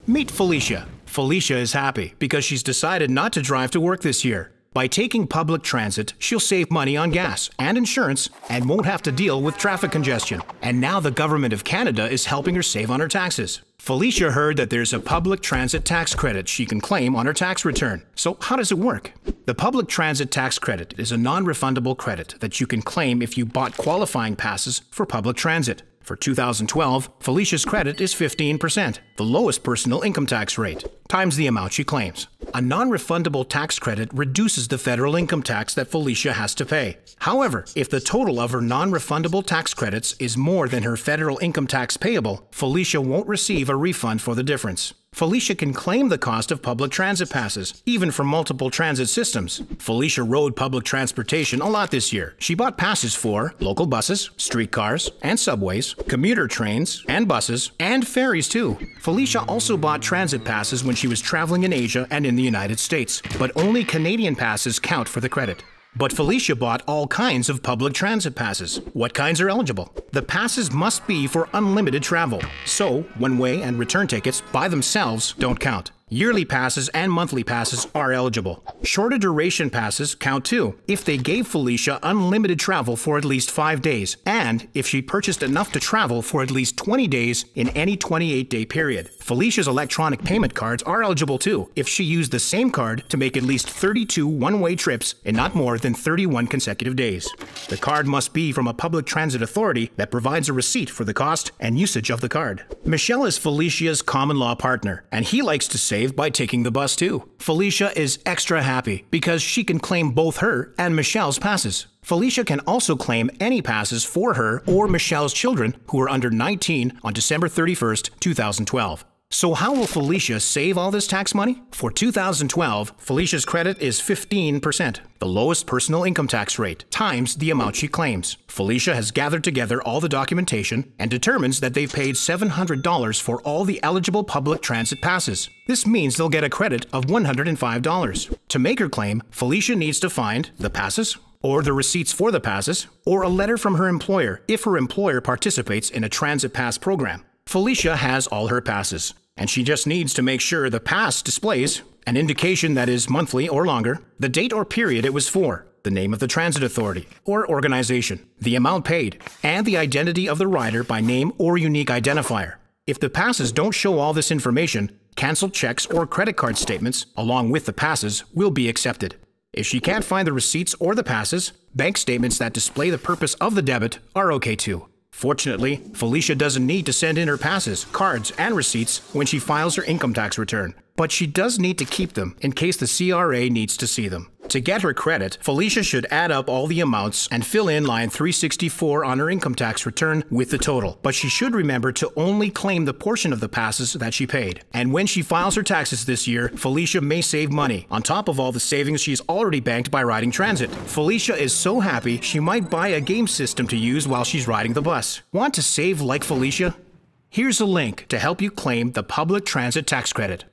Meet Felicia. Felicia is happy because she's decided not to drive to work this year. By taking public transit, she'll save money on gas and insurance and won't have to deal with traffic congestion. And now the government of Canada is helping her save on her taxes. Felicia heard that there's a public transit tax credit she can claim on her tax return. So how does it work? The public transit tax credit is a non-refundable credit that you can claim if you bought qualifying passes for public transit. For 2012, Felicia's credit is 15%, the lowest personal income tax rate, times the amount she claims. A non-refundable tax credit reduces the federal income tax that Felicia has to pay. However, if the total of her non-refundable tax credits is more than her federal income tax payable, Felicia won't receive a refund for the difference. Felicia can claim the cost of public transit passes, even for multiple transit systems. Felicia rode public transportation a lot this year. She bought passes for local buses, streetcars, and subways, commuter trains, and buses, and ferries too. Felicia also bought transit passes when she was traveling in Asia and in the United States, but only Canadian passes count for the credit. But Felicia bought all kinds of public transit passes. What kinds are eligible? The passes must be for unlimited travel, so one-way and return tickets by themselves don't count. Yearly passes and monthly passes are eligible. Shorter duration passes count too, if they gave Felicia unlimited travel for at least 5 days, and if she purchased enough to travel for at least 20 days in any 28-day period. Felicia's electronic payment cards are eligible too, if she used the same card to make at least 32 one-way trips in not more than 31 consecutive days. The card must be from a public transit authority that provides a receipt for the cost and usage of the card. Michelle is Felicia's common law partner, and he likes to save by taking the bus too. Felicia is extra happy because she can claim both her and Michelle's passes. Felicia can also claim any passes for her or Michelle's children who are under 19 on December 31st, 2012. So how will Felicia save all this tax money? For 2012, Felicia's credit is 15%, the lowest personal income tax rate, times the amount she claims. Felicia has gathered together all the documentation and determines that they've paid $700 for all the eligible public transit passes. This means they'll get a credit of $105. To make her claim, Felicia needs to find the passes, or the receipts for the passes, or a letter from her employer if her employer participates in a transit pass program. Felicia has all her passes, and she just needs to make sure the pass displays an indication that is monthly or longer, the date or period it was for, the name of the transit authority or organization, the amount paid, and the identity of the rider by name or unique identifier. If the passes don't show all this information, canceled checks or credit card statements, along with the passes, will be accepted. If she can't find the receipts or the passes, bank statements that display the purpose of the debit are okay too. Fortunately, Felicia doesn't need to send in her passes, cards, and receipts when she files her income tax return, but she does need to keep them in case the CRA needs to see them. To get her credit, Felicia should add up all the amounts and fill in line 364 on her income tax return with the total. But she should remember to only claim the portion of the passes that she paid. And when she files her taxes this year, Felicia may save money, on top of all the savings she's already banked by riding transit. Felicia is so happy she might buy a game system to use while she's riding the bus. Want to save like Felicia? Here's a link to help you claim the public transit tax credit.